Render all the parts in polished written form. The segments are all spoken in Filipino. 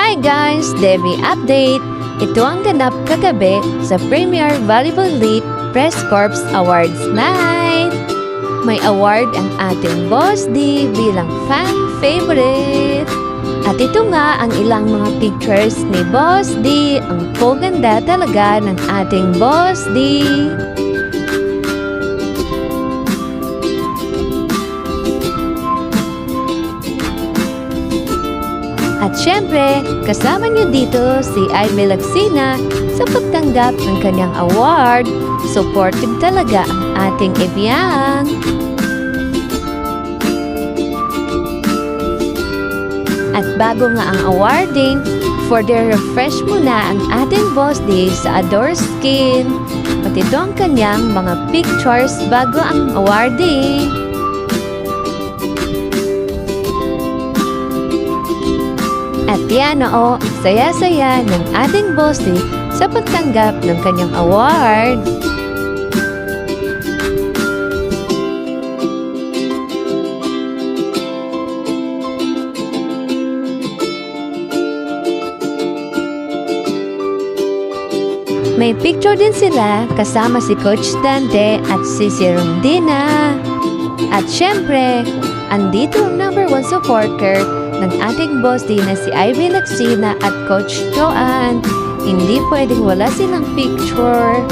Hi guys! Debbie Update! Ito ang ganap kagabi sa Premier Volleyball League Press Corps Awards Night. May award ang ating Boss D bilang fan favorite. At ito nga ang ilang mga pictures ni Boss D. Ang poganda talaga ng ating Boss D. At syempre, kasama niyo dito si Ivy Lagsina sa pagtanggap ng kanyang award. Supportive talaga ang ating Ebiang. At bago nga ang awarding, for the refresh muna ang ating Boss D sa Adore Skin. At ito ang kanyang mga pictures bago ang awarding. At yan oo, saya-saya ng ating Boss D sa pagtanggap ng kanyang award. May picture din sila kasama si Coach Dante at si Rondina. At syempre, andito ang #1 supporter ng ating Boss D na si Ivy Lagsina at Coach Joanne. Hindi pwedeng wala silang picture.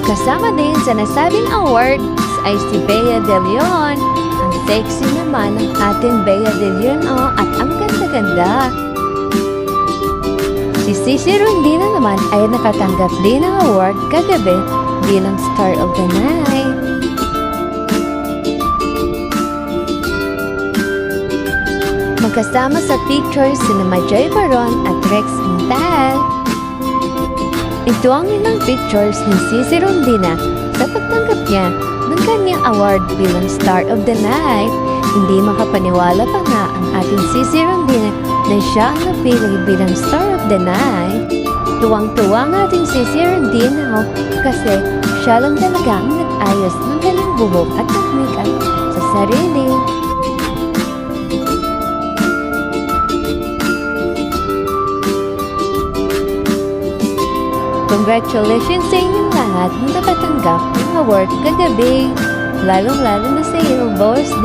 Kasama din sa nasabing awards ay si Bea De Leon. Ang sexy naman ng ating Bea De Leon at ang ganda-ganda. Si Cici Rondina naman ay nakatanggap din ng award kagabi bilang Star of the Night. Magkasama sa pictures si Majay Baron at Rex Intal. Ito ang ilang pictures ni Cici Rondina sa pagtanggap niya ng kanyang award bilang Star of the Night. Hindi makapaniwala pa nga ang ating Cici Rondina na siya ang napili bilang Star of the Night. Tuwang-tuwa ang ating Cici Rondina kasi siya lang talaga ang nag-ayos ng kanyang buhok at nag-makeup sa sarili. Congratulations sa inyong lahat na nakatanggap ng award kagabi. Lalong-lalo na sa iyo, Boss D.